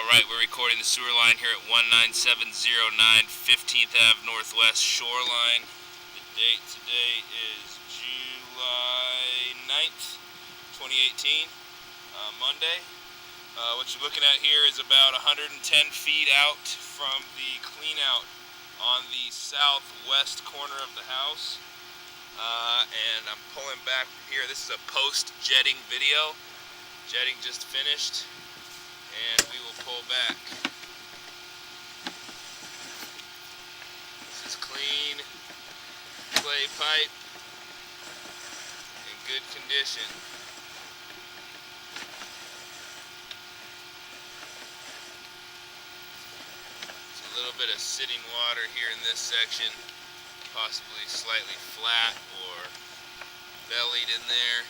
Alright, we're recording the sewer line here at 19709 15th Ave Northwest Shoreline. The date today is July 9th, 2018, Monday. What you're looking at here is about 110 feet out from the clean out on the southwest corner of the house. And I'm pulling back from here. This is a post-jetting video. Jetting just finished, and we will pull back. This is clean clay pipe in good condition. There's a little bit of sitting water here in this section, possibly slightly flat or bellied in there.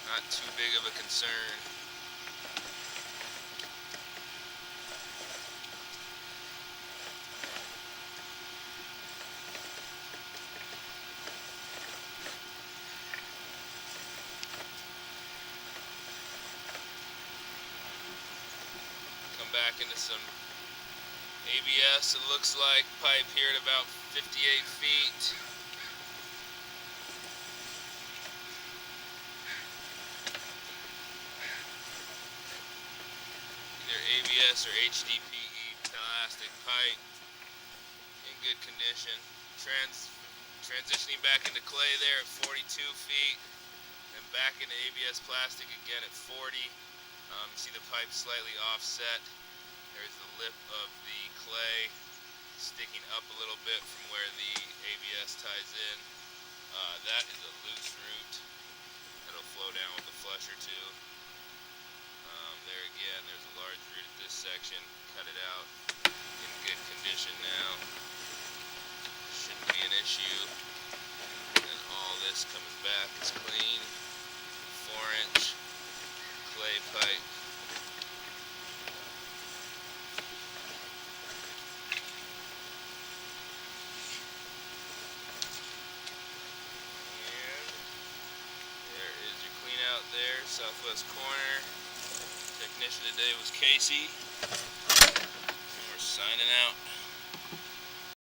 Not too big of a concern. Come back into some ABS, it looks like, pipe here at about 58 feet. Either ABS or HDPE plastic pipe in good condition. Transitioning back into clay there at 42 feet and back into ABS plastic again at 40. You see the pipe slightly offset. There's the lip of the clay sticking up a little bit from where the ABS ties in. That is a loose root. That'll flow down with a flush or two. There again, there's a large root at this section. Cut it out. In good condition now. Shouldn't be an issue. And all this comes back is clean. 4-inch clay pipe. And there is your clean out there, southwest corner. Technician today was Casey. And we're signing out.